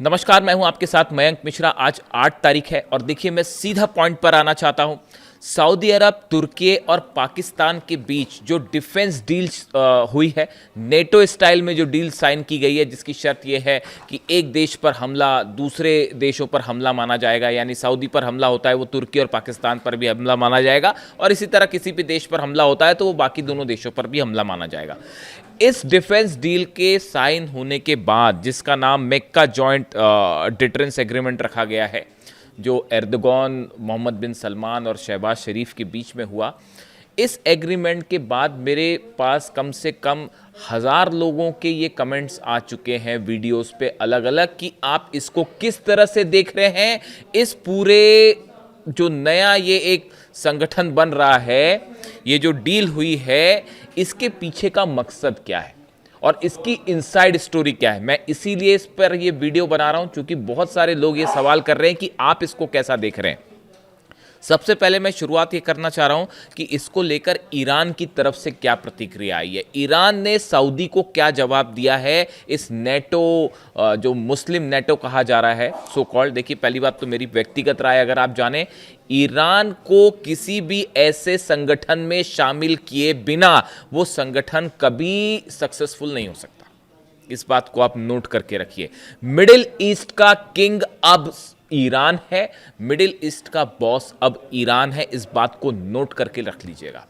नमस्कार, मैं हूं आपके साथ मयंक मिश्रा। आज 8 तारीख है और देखिए मैं सीधा पॉइंट पर आना चाहता हूं। सऊदी अरब, तुर्की और पाकिस्तान के बीच जो डिफेंस डील हुई है, नेटो स्टाइल में जो डील साइन की गई है, जिसकी शर्त यह है कि एक देश पर हमला दूसरे देशों पर हमला माना जाएगा, यानी सऊदी पर हमला होता है वो तुर्की और पाकिस्तान पर भी हमला माना जाएगा, और इसी तरह किसी भी देश पर हमला होता है तो वो बाकी दोनों देशों पर भी हमला माना जाएगा। इस डिफेंस डील के साइन होने के बाद, जिसका नाम मेक्का जॉइंट डिटरेंस एग्रीमेंट रखा गया है, जो एर्दोगन, मोहम्मद बिन सलमान और शहबाज शरीफ के बीच में हुआ, इस एग्रीमेंट के बाद मेरे पास कम से कम 1000 लोगों के ये कमेंट्स आ चुके हैं वीडियोस पे अलग अलग कि आप इसको किस तरह से देख रहे हैं। इस पूरे जो नया ये एक संगठन बन रहा है, ये जो डील हुई है, इसके पीछे का मकसद क्या है और इसकी इनसाइड स्टोरी क्या है। मैं इसीलिए इस पर ये वीडियो बना रहा हूं क्योंकि बहुत सारे लोग ये सवाल कर रहे हैं कि आप इसको कैसा देख रहे हैं। सबसे पहले मैं शुरुआत ये करना चाह रहा हूं कि इसको लेकर ईरान की तरफ से क्या प्रतिक्रिया आई है। ईरान ने सऊदी को क्या जवाब दिया है इस नेटो, जो मुस्लिम नेटो कहा जा रहा है सो कॉल्ड। देखिए, पहली बात तो मेरी व्यक्तिगत राय अगर आप जाने, ईरान को किसी भी ऐसे संगठन में शामिल किए बिना वो संगठन कभी सक्सेसफुल नहीं हो सकता। इस बात को आप नोट करके रखिए। मिडिल ईस्ट का किंग अब ईरान है, मिडिल ईस्ट का बॉस अब ईरान है, इस बात को नोट करके रख लीजिएगा।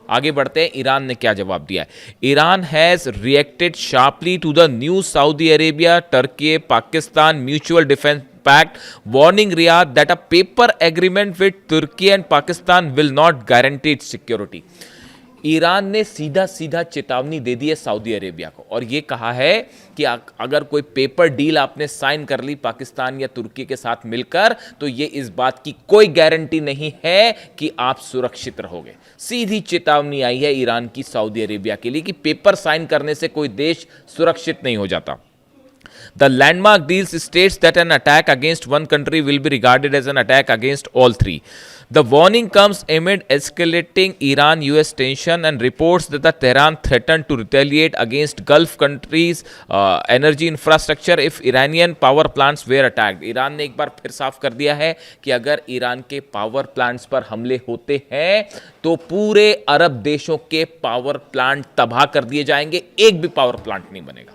आगे बढ़ते हैं, ईरान ने क्या जवाब दिया है। Iran has reacted sharply to the new Saudi Arabia Turkey Pakistan mutual defence pact, warning Riyadh that a paper agreement with Turkey and Pakistan will not guarantee its security. Iran ने सीधा सीधा चेतावनी दे दी है सऊदी अरेबिया को और ये कहा है कि अगर कोई पेपर डील आपने साइन कर ली पाकिस्तान या तुर्की के साथ मिलकर, तो ये इस बात की कोई गारंटी नहीं है कि आप सुरक्षित रहोगे। सीधी चेतावनी आई है ईरान की सऊदी अरेबिया के लिए कि पेपर साइन करने से कोई देश सुरक्षित नहीं हो जाता। The landmark deals states that an attack against one country will be regarded as an attack against all three. The warning comes amid escalating Iran-US tension and reports that the Tehran threatened to retaliate against Gulf countries' energy infrastructure if Iranian power plants were attacked. Iran ने एक बार फिर साफ कर दिया है कि अगर Iran के पावर प्लांट्स पर हमले होते हैं तो पूरे अरब देशों के पावर प्लांट तबाह कर दिए जाएंगे, एक भी पावर प्लांट नहीं बनेगा।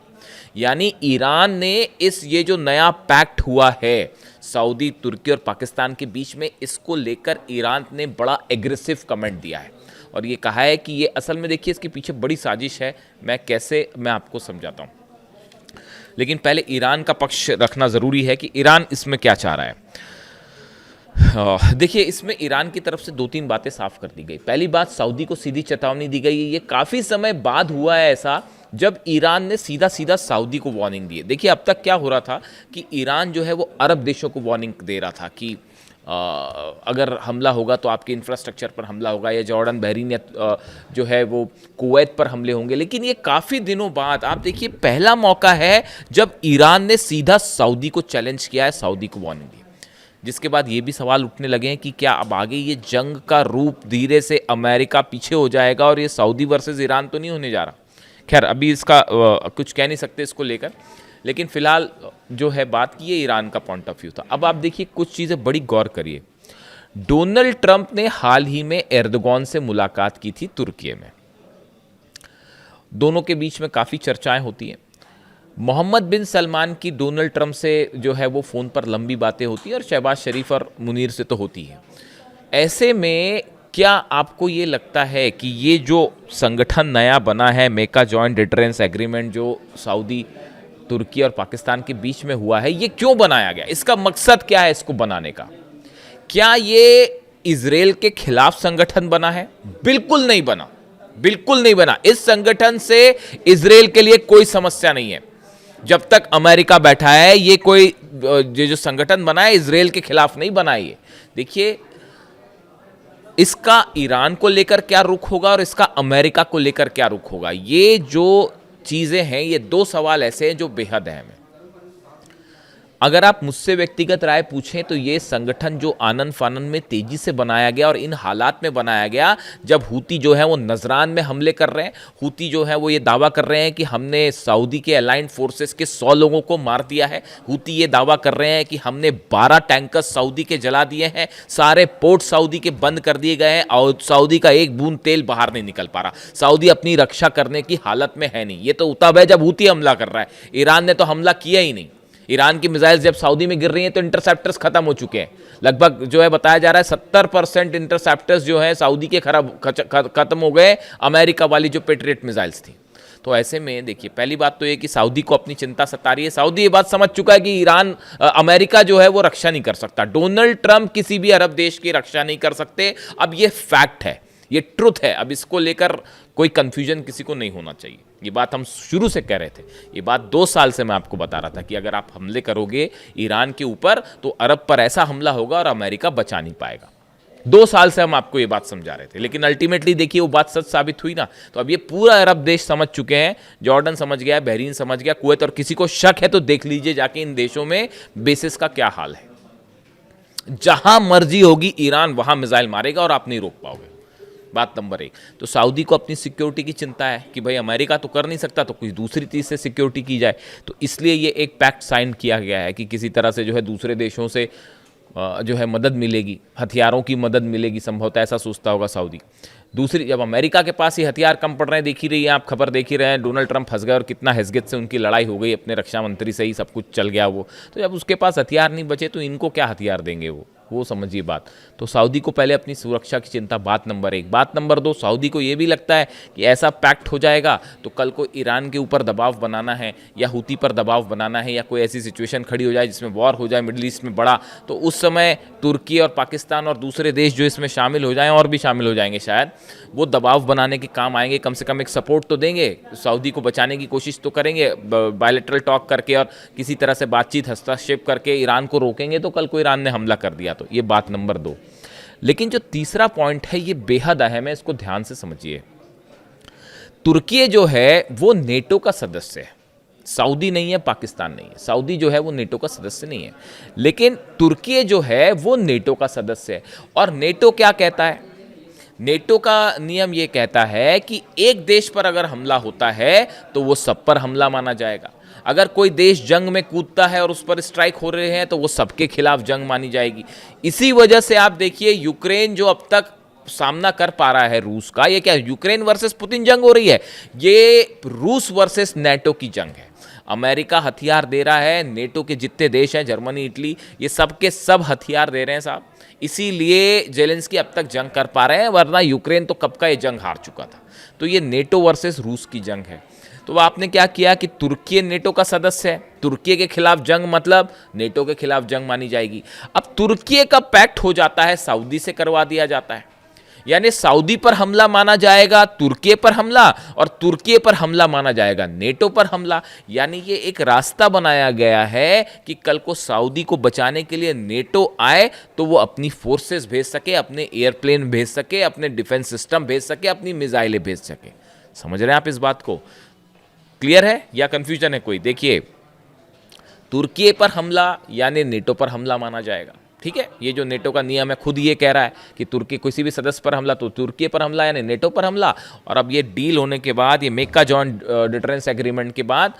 यानी ईरान ने ये जो नया पैक्ट हुआ है सऊदी, तुर्की और पाकिस्तान के बीच में, इसको लेकर ईरान ने बड़ा एग्रेसिव कमेंट दिया है और ये कहा है कि ये असल में, देखिए, इसके पीछे बड़ी साजिश है। मैं आपको समझाता हूं, लेकिन पहले ईरान का पक्ष रखना ज़रूरी है कि ईरान इसमें क्या चाह रहा है। देखिए, इसमें ईरान की तरफ से 2-3 बातें साफ कर दी गई। पहली बात, सऊदी को सीधी चेतावनी दी गई है। ये काफ़ी समय बाद हुआ है ऐसा जब ईरान ने सीधा सीधा सऊदी को वार्निंग दी है। देखिए, अब तक क्या हो रहा था कि ईरान जो है वो अरब देशों को वार्निंग दे रहा था कि अगर हमला होगा तो आपके इंफ्रास्ट्रक्चर पर हमला होगा, या जॉर्डन, बहरीन या जो है वो कुवैत पर हमले होंगे। लेकिन ये काफ़ी दिनों बाद, आप देखिए, पहला मौका है जब ईरान ने सीधा सऊदी को चैलेंज किया है, सऊदी को वार्निंग दी, जिसके बाद ये भी सवाल उठने लगे हैं कि क्या अब आगे ये जंग का रूप धीरे से अमेरिका पीछे हो जाएगा और ये सऊदी वर्सेस ईरान तो नहीं होने जा रहा। खैर, अभी इसका कुछ कह नहीं सकते इसको लेकर, लेकिन फिलहाल जो है बात की, ये ईरान का पॉइंट ऑफ व्यू था। अब आप देखिए, कुछ चीज़ें बड़ी गौर करिए। डोनाल्ड ट्रंप ने हाल ही में एर्दोगन से मुलाकात की थी तुर्की में। दोनों के बीच में काफ़ी चर्चाएं होती हैं। मोहम्मद बिन सलमान की डोनाल्ड ट्रंप से जो है वो फ़ोन पर लंबी बातें होती हैं और शहबाज शरीफ और मुनीर से तो होती है। ऐसे में क्या आपको ये लगता है कि ये जो संगठन नया बना है, मेका जॉइंट डिटरेंस एग्रीमेंट, जो सऊदी, तुर्की और पाकिस्तान के बीच में हुआ है, ये क्यों बनाया गया? इसका मकसद क्या है इसको बनाने का? क्या ये इजराइल के खिलाफ संगठन बना है? बिल्कुल नहीं बना, बिल्कुल नहीं बना। इस संगठन से इजराइल के लिए कोई समस्या नहीं है। जब तक अमेरिका बैठा है, ये कोई जो संगठन बना है इजराइल के खिलाफ नहीं बना है। ये देखिए, इसका ईरान को लेकर क्या रुख होगा और इसका अमेरिका को लेकर क्या रुख होगा। ये जो चीज़ें हैं, ये 2 सवाल ऐसे हैं जो बेहद अहम हैं। अगर आप मुझसे व्यक्तिगत राय पूछें तो ये संगठन जो आनन फानन में तेजी से बनाया गया और इन हालात में बनाया गया जब हूती जो है वो नजरान में हमले कर रहे हैं, हूती जो है वो ये दावा कर रहे हैं कि हमने सऊदी के अलाइंड फोर्सेस के 100 लोगों को मार दिया है, हूती ये दावा कर रहे हैं कि हमने 12 टैंकर सऊदी के जला दिए हैं, सारे पोर्ट सऊदी के बंद कर दिए गए हैं और सऊदी का एक बूंद तेल बाहर नहीं निकल पा रहा, सऊदी अपनी रक्षा करने की हालत में है नहीं। ये तो तब है जब हूती हमला कर रहा है, ईरान ने तो हमला किया ही नहीं। ईरान की मिसाइल्स जब सऊदी में गिर रही हैं तो इंटरसेप्टर्स खत्म हो चुके हैं, लगभग जो है बताया जा रहा है 70% इंटरसेप्टर्स जो है सऊदी के खत्म हो गए, अमेरिका वाली जो पेट्रियट मिसाइल्स थी। तो ऐसे में देखिए, पहली बात तो ये कि सऊदी को अपनी चिंता सता रही है, सऊदी ये बात समझ चुका है कि ईरान अमेरिका जो है वो रक्षा नहीं कर सकता, डोनाल्ड ट्रंप किसी भी अरब देश की रक्षा नहीं कर सकते। अब ये फैक्ट है, ये ट्रुथ है, अब इसको लेकर कोई कंफ्यूजन किसी को नहीं होना चाहिए। ये बात हम शुरू से कह रहे थे, ये बात 2 साल से मैं आपको बता रहा था कि अगर आप हमले करोगे ईरान के ऊपर तो अरब पर ऐसा हमला होगा और अमेरिका बचा नहीं पाएगा। 2 साल से हम आपको ये बात समझा रहे थे, लेकिन अल्टीमेटली देखिए वो बात सच साबित हुई ना। तो अब ये पूरा अरब देश समझ चुके हैं, जॉर्डन समझ गया, बहरीन समझ गया, कुवैत, और किसी को शक है तो देख लीजिए जाके इन देशों में बेसिस का क्या हाल है। जहां मर्जी होगी ईरान वहां मिसाइल मारेगा और आप नहीं रोक पाओगे। बात नंबर 1। तो सऊदी को अपनी सिक्योरिटी की चिंता है कि भाई अमेरिका तो कर नहीं सकता तो कोई दूसरी चीज़ से सिक्योरिटी की जाए, तो इसलिए ये एक पैक्ट साइन किया गया है कि किसी तरह से जो है दूसरे देशों से जो है मदद मिलेगी, हथियारों की मदद मिलेगी, संभवतः ऐसा सोचता होगा सऊदी। दूसरी, जब अमेरिका के पास ही हथियार कम पड़ रहे हैं, देख ही रही हैं आप, खबर देख ही रहे हैं, डोनाल्ड ट्रंप फंस गए और कितना हैसियत से उनकी लड़ाई हो गई, अपने रक्षा मंत्री से ही सब कुछ चल गया वो। तो जब उसके पास हथियार नहीं बचे तो इनको क्या हथियार देंगे वो समझिए बात। तो सऊदी को पहले अपनी सुरक्षा की चिंता, बात नंबर 1। बात नंबर 2, सऊदी को ये भी लगता है कि ऐसा पैक्ट हो जाएगा तो कल को ईरान के ऊपर दबाव बनाना है या हूती पर दबाव बनाना है या कोई ऐसी सिचुएशन खड़ी हो जाए जिसमें वॉर हो जाए मिडिल ईस्ट में बड़ा, तो उस समय तुर्की और पाकिस्तान और दूसरे देश जो इसमें शामिल हो जाएं, और भी शामिल हो जाएंगे शायद, वो दबाव बनाने के काम आएंगे, कम से कम एक सपोर्ट तो देंगे, सऊदी को बचाने की कोशिश तो करेंगे, बायलैटरल टॉक करके और किसी तरह से बातचीत, हस्तक्षेप करके ईरान को रोकेंगे तो कल को ईरान ने हमला कर दिया तो। ये बात नंबर 2। लेकिन जो तीसरा पॉइंट है ये बेहद अहम है, इसको ध्यान से समझिए। तुर्की जो है वो नेटो का सदस्य है, सऊदी नहीं है, पाकिस्तान नहीं है। सऊदी जो है वो नेटो का सदस्य नहीं है, लेकिन तुर्की जो है वो नेटो का सदस्य है। और नेटो क्या कहता है? नेटो का नियम ये कहता है कि एक देश पर अगर हमला होता है तो वो सब पर हमला माना जाएगा। अगर कोई देश जंग में कूदता है और उस पर स्ट्राइक हो रहे हैं तो वो सबके खिलाफ जंग मानी जाएगी। इसी वजह से आप देखिए यूक्रेन जो अब तक सामना कर पा रहा है रूस का, ये क्या यूक्रेन वर्सेस पुतिन जंग हो रही है? ये रूस वर्सेस नेटो की जंग है। अमेरिका हथियार दे रहा है, नेटो के जितने देश हैं, जर्मनी, इटली, ये सब के सब हथियार दे रहे हैं साहब। इसीलिए जेलेंस्की अब तक जंग कर पा रहे हैं, वरना यूक्रेन तो कब का ये जंग हार चुका था। तो ये नेटो वर्सेस रूस की जंग है। तो आपने क्या किया कि तुर्की नेटो का सदस्य है, तुर्की के खिलाफ जंग मतलब नेटो के खिलाफ जंग मानी जाएगी। अब तुर्की का पैक्ट हो जाता है, सऊदी से करवा दिया जाता है, यानी सऊदी पर हमला माना जाएगा तुर्की पर हमला, और तुर्की पर हमला माना जाएगा नेटो पर हमला। यानी ये एक रास्ता बनाया गया है कि कल को सऊदी को बचाने के लिए नेटो आए तो वो अपनी फोर्सेस भेज सके, अपने एयरप्लेन भेज सके, अपने डिफेंस सिस्टम भेज सके, अपनी मिसाइलें भेज सके। समझ रहे हैं आप इस बात को? क्लियर है या कंफ्यूजन है कोई? देखिए, तुर्की पर हमला यानी नेटो पर हमला माना जाएगा, ठीक है। ये जो नेटो का नियम है खुद ये कह रहा है कि तुर्की किसी भी सदस्य पर हमला तो तुर्की पर हमला यानी नेटो पर हमला। और अब ये डील होने के बाद, ये मेका जॉइंट डिटरेंस एग्रीमेंट के बाद,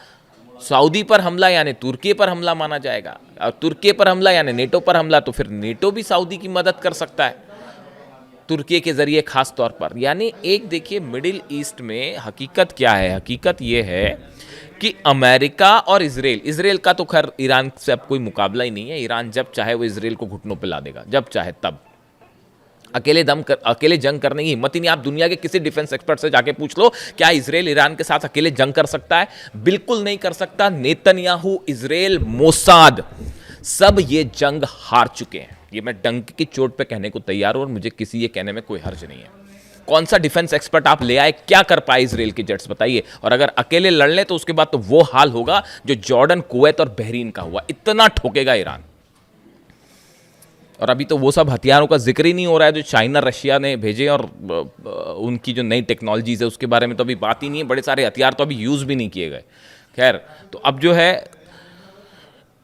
सऊदी पर हमला यानी तुर्की पर हमला माना जाएगा, और तुर्की पर हमला यानी नेटो पर हमला, तो फिर नेटो भी सऊदी की मदद कर सकता है तुर्की के जरिए खास तौर पर। यानी एक देखिए, मिडिल ईस्ट में हकीकत क्या है? हकीकत ये है कि अमेरिका और इजराइल का तो खैर ईरान से अब कोई मुकाबला ही नहीं है। ईरान जब चाहे वो इजराइल को घुटनों पे ला देगा, जब चाहे तब। अकेले जंग करने की हिम्मत ही नहीं। आप दुनिया के किसी डिफेंस एक्सपर्ट से जाके पूछ लो, क्या इजराइल ईरान के साथ अकेले जंग कर सकता है? बिल्कुल नहीं कर सकता। नेतन्याहू, इजराइल, मोसाद, सब ये जंग हार चुके हैं। ये मैं डंक की चोट पे कहने को तैयार हूं, और मुझे किसी ये कहने में कोई हर्ज नहीं है। कौन सा डिफेंस एक्सपर्ट आप ले आए, क्या कर पाए इजराइल के जेट्स, बताइए। और अगर अकेले लड़ ले तो उसके बाद तो वो हाल होगा जो जॉर्डन, कुवैत और बहरीन का हुआ। इतना ठोकेगा ईरान। और अभी तो वो सब हथियारों का जिक्र ही नहीं हो रहा है जो चाइना, रशिया ने भेजे, और उनकी जो नई टेक्नोलॉजीज है उसके बारे में तो अभी बात ही नहीं है। बड़े सारे हथियार तो अभी यूज भी नहीं किए गए। खैर, तो अब जो है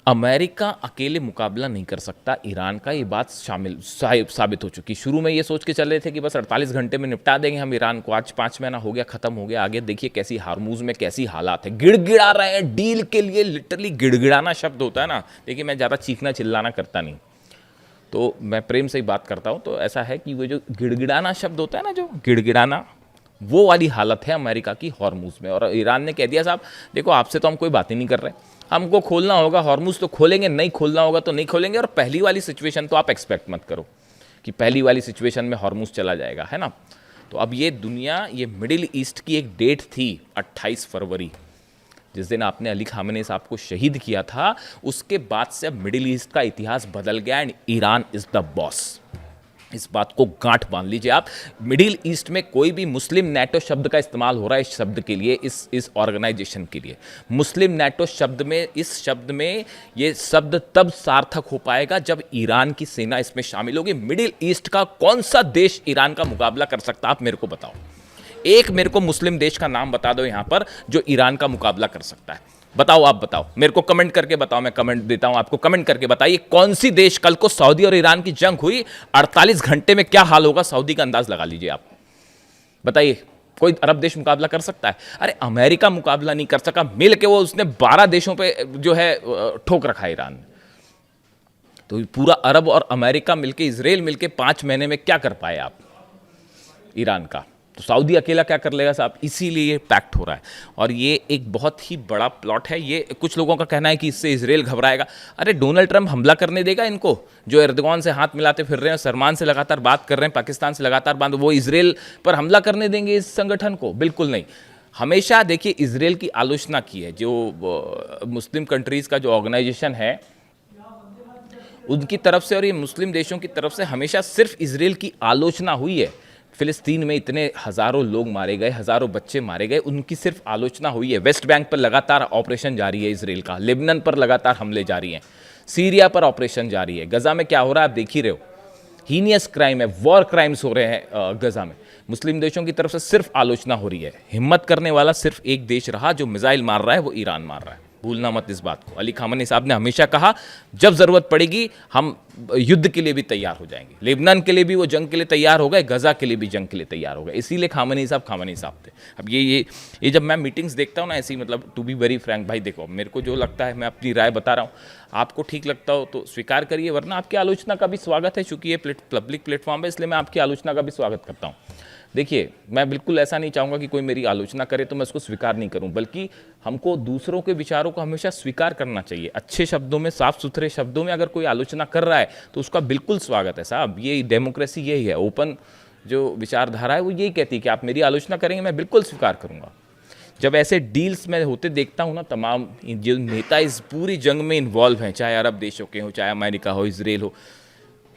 अमेरिका अकेले मुकाबला नहीं कर सकता ईरान का, ये बात साबित हो चुकी। शुरू में ये सोच के चल रहे थे कि बस 48 घंटे में निपटा देंगे हम ईरान को, आज 5 महीना हो गया, खत्म हो गया। आगे देखिए कैसी हार्मूज में कैसी हालात है, गिड़गिड़ा रहे हैं डील के लिए। लिटरली गिड़गिड़ाना शब्द होता है ना, देखिए मैं ज़्यादा चीखना चिल्लाना करता नहीं, तो मैं प्रेम से ही बात करता हूँ। तो ऐसा है कि वो जो गिड़गिड़ाना शब्द होता है ना, जो गिड़गिड़ाना, वो वाली हालत है अमेरिका की हॉर्मूज में। और ईरान ने कह दिया साहब देखो आपसे तो हम कोई बात ही नहीं कर रहे, हमको खोलना होगा हॉर्मूज तो खोलेंगे, नहीं खोलना होगा तो नहीं खोलेंगे। और पहली वाली सिचुएशन तो आप एक्सपेक्ट मत करो कि पहली वाली सिचुएशन में हॉर्मूज चला जाएगा, है ना। तो अब ये दुनिया, ये मिडिल ईस्ट की एक डेट थी 28 फरवरी, जिस दिन आपने अली खामेनी साहब को शहीद किया था, उसके बाद से अब मिडिल ईस्ट का इतिहास बदल गया and Iran is the boss. इस बात को गांठ बांध लीजिए आप। मिडिल ईस्ट में कोई भी मुस्लिम नेटो शब्द का इस्तेमाल हो रहा है इस शब्द के लिए, इस ऑर्गेनाइजेशन के लिए। मुस्लिम नेटो शब्द में, इस शब्द में ये शब्द तब सार्थक हो पाएगा जब ईरान की सेना इसमें शामिल होगी। मिडिल ईस्ट का कौन सा देश ईरान का मुकाबला कर सकता है, आप मेरे को बताओ। एक मेरे को मुस्लिम देश का नाम बता दो यहां पर जो ईरान का मुकाबला कर सकता है। बताओ, आप बताओ मेरे को, कमेंट करके बताओ, मैं कमेंट देता हूं आपको। कमेंट करके बताइए कौन सी देश, कल को सऊदी और ईरान की जंग हुई, 48 घंटे में क्या हाल होगा सऊदी का अंदाज लगा लीजिए आप। बताइए कोई अरब देश मुकाबला कर सकता है? अरे अमेरिका मुकाबला नहीं कर सका, मिल के वो उसने 12 देशों पे जो है ठोक रखा है ईरान। तो पूरा अरब और अमेरिका मिलके, इजराइल मिलके 5 महीने में क्या कर पाए आप ईरान का? तो सऊदी अकेला क्या कर लेगा साहब? इसीलिए ये पैक्ट हो रहा है। और ये एक बहुत ही बड़ा प्लॉट है। ये कुछ लोगों का कहना है कि इससे इजराइल घबराएगा। अरे डोनाल्ड ट्रंप हमला करने देगा इनको, जो एर्दोगान से हाथ मिलाते फिर रहे हैं, सलमान से लगातार बात कर रहे हैं, पाकिस्तान से लगातार बात, वो इजराइल पर हमला करने देंगे इस संगठन को? बिल्कुल नहीं। हमेशा देखिए इजराइल की आलोचना की है, जो मुस्लिम कंट्रीज़ का जो ऑर्गेनाइजेशन है उनकी तरफ से और ये मुस्लिम देशों की तरफ से हमेशा सिर्फ इजराइल की आलोचना हुई है। फिलिस्तीन में इतने हज़ारों लोग मारे गए, हज़ारों बच्चे मारे गए, उनकी सिर्फ आलोचना हुई है। वेस्ट बैंक पर लगातार ऑपरेशन जारी है इजराइल का, लेबनान पर लगातार हमले जारी हैं, सीरिया पर ऑपरेशन जारी है, गजा में क्या हो रहा है आप देख ही रहे हो। हीनियस क्राइम है, वॉर क्राइम्स हो रहे हैं गजा में। मुस्लिम देशों की तरफ से सिर्फ आलोचना हो रही है। हिम्मत करने वाला सिर्फ एक देश रहा जो मिसाइल मार रहा है, वो ईरान मार रहा है। भूलना मत इस बात को। अली खामेनी साहब ने हमेशा कहा जब ज़रूरत पड़ेगी हम युद्ध के लिए भी तैयार हो जाएंगे। लेबनान के लिए भी वो जंग के लिए तैयार हो गए, गजा के लिए भी जंग के लिए तैयार हो गए। इसीलिए खामेनी साहब थे। अब ये जब मैं मीटिंग्स देखता हूँ ना ऐसी, मतलब टू बी वेरी फ्रैंक भाई, देखो मेरे को जो लगता है मैं अपनी राय बता रहा हूँ, आपको ठीक लगता हो तो स्वीकार करिए, वरना आपकी आलोचना का भी स्वागत है। चूंकि ये पब्लिक प्लेटफॉर्म है इसलिए मैं आपकी आलोचना का भी स्वागत करता हूँ। देखिए मैं बिल्कुल ऐसा नहीं चाहूँगा कि कोई मेरी आलोचना करे तो मैं उसको स्वीकार नहीं करूँ, बल्कि हमको दूसरों के विचारों को हमेशा स्वीकार करना चाहिए। अच्छे शब्दों में, साफ सुथरे शब्दों में अगर कोई आलोचना कर रहा है तो उसका बिल्कुल स्वागत है साहब। ये डेमोक्रेसी यही है, ओपन जो विचारधारा है वो यही कहती है कि आप मेरी आलोचना करेंगे मैं बिल्कुल स्वीकार करूँगा। जब ऐसे डील्स में होते देखता हूँ ना, तमाम जो नेता इस पूरी जंग में इन्वॉल्व हैं, चाहे अरब देशों के हो, चाहे अमेरिका हो, इजराइल हो,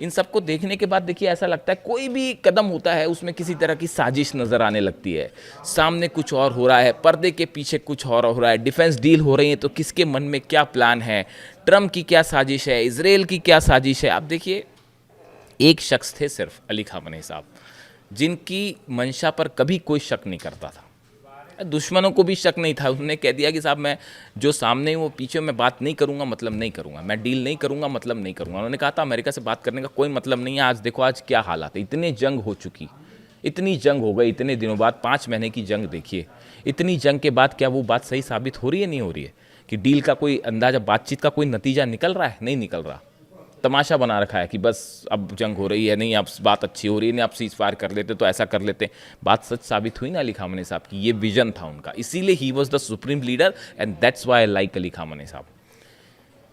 इन सबको देखने के बाद देखिए ऐसा लगता है कोई भी कदम होता है उसमें किसी तरह की साजिश नज़र आने लगती है। सामने कुछ और हो रहा है, पर्दे के पीछे कुछ और हो रहा है। डिफेंस डील हो रही है तो किसके मन में क्या प्लान है, ट्रम्प की क्या साजिश है, इजराइल की क्या साजिश है। आप देखिए एक शख्स थे सिर्फ अली खामेनी साहब, जिनकी मंशा पर कभी कोई शक नहीं करता था, दुश्मनों को भी शक नहीं था। उन्होंने कह दिया कि साहब मैं जो सामने वो पीछे मैं बात नहीं करूंगा मतलब नहीं करूंगा, मैं डील नहीं करूंगा मतलब नहीं करूंगा। उन्होंने कहा था अमेरिका से बात करने का कोई मतलब नहीं है। आज देखो आज क्या हालात है, इतनी जंग हो चुकी, इतनी जंग हो गई इतने दिनों बाद, 5 महीने की जंग देखिए। इतनी जंग के बाद क्या वो बात सही साबित हो रही है? नहीं हो रही है कि डील का कोई अंदाजा, बातचीत का कोई नतीजा निकल रहा है? नहीं निकल रहा। तमाशा बना रखा है कि बस अब जंग हो रही है, नहीं अब बात अच्छी हो रही है, नहीं अब सीज फायर कर लेते तो ऐसा कर लेते। बात सच साबित हुई ना अली खामेनी साहब की, ये विजन था उनका, इसीलिए he was the supreme leader and that's why I like Ali Khamenei साहब।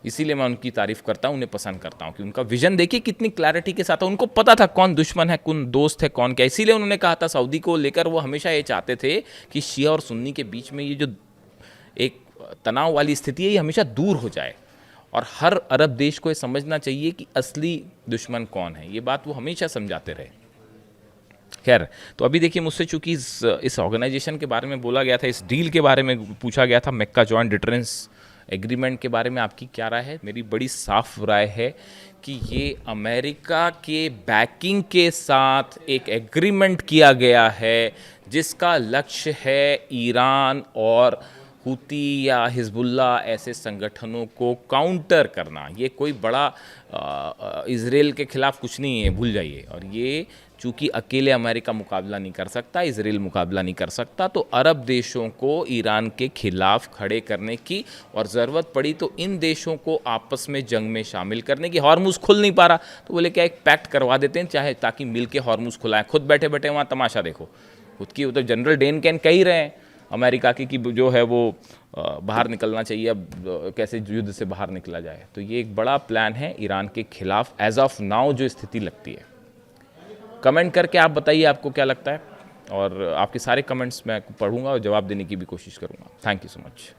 इसीलिए मैं उनकी तारीफ करता हूँ, उन्हें पसंद करता हूँ कि उनका विजन देखिए कितनी क्लैरिटी के साथ है। उनको पता था कौन दुश्मन है, कौन दोस्त है, कौन क्या। इसीलिए उन्होंने कहा था सऊदी को लेकर, वो हमेशा ये चाहते थे कि शिया और सुन्नी के बीच में ये जो एक तनाव वाली स्थिति है ये हमेशा दूर हो जाए। और हर अरब देश को ये समझना चाहिए कि असली दुश्मन कौन है, ये बात वो हमेशा समझाते रहे। खैर, तो अभी देखिए मुझसे चूंकि इस ऑर्गेनाइजेशन के बारे में बोला गया था, इस डील के बारे में पूछा गया था, मक्का जॉइंट डिटरेंस एग्रीमेंट के बारे में आपकी क्या राय है? मेरी बड़ी साफ राय है कि ये अमेरिका के बैकिंग के साथ एक एग्रीमेंट किया गया है जिसका लक्ष्य है ईरान और हूती या हिजबुल्ला ऐसे संगठनों को काउंटर करना, ये कोई बड़ा इजराइल के खिलाफ कुछ नहीं है, भूल जाइए। और ये चूंकि अकेले अमेरिका मुकाबला नहीं कर सकता, इजराइल मुकाबला नहीं कर सकता, तो अरब देशों को ईरान के खिलाफ खड़े करने की, और ज़रूरत पड़ी तो इन देशों को आपस में जंग में शामिल करने की। हॉर्मुज़ खुल नहीं पा रहा तो बोले क्या, एक पैक्ट करवा देते हैं चाहे, ताकि मिल के हॉर्मुज़ खुलाएं। खुद बैठे बैठे वहाँ तमाशा देखो, खुद की तो जनरल डेन कैन कह ही रहे हैं अमेरिका की कि जो है वो बाहर निकलना चाहिए, अब कैसे युद्ध से बाहर निकला जाए। तो ये एक बड़ा प्लान है ईरान के खिलाफ एज ऑफ नाउ जो स्थिति लगती है। कमेंट करके आप बताइए आपको क्या लगता है, और आपके सारे कमेंट्स मैं पढ़ूंगा और जवाब देने की भी कोशिश करूंगा। Thank you so much.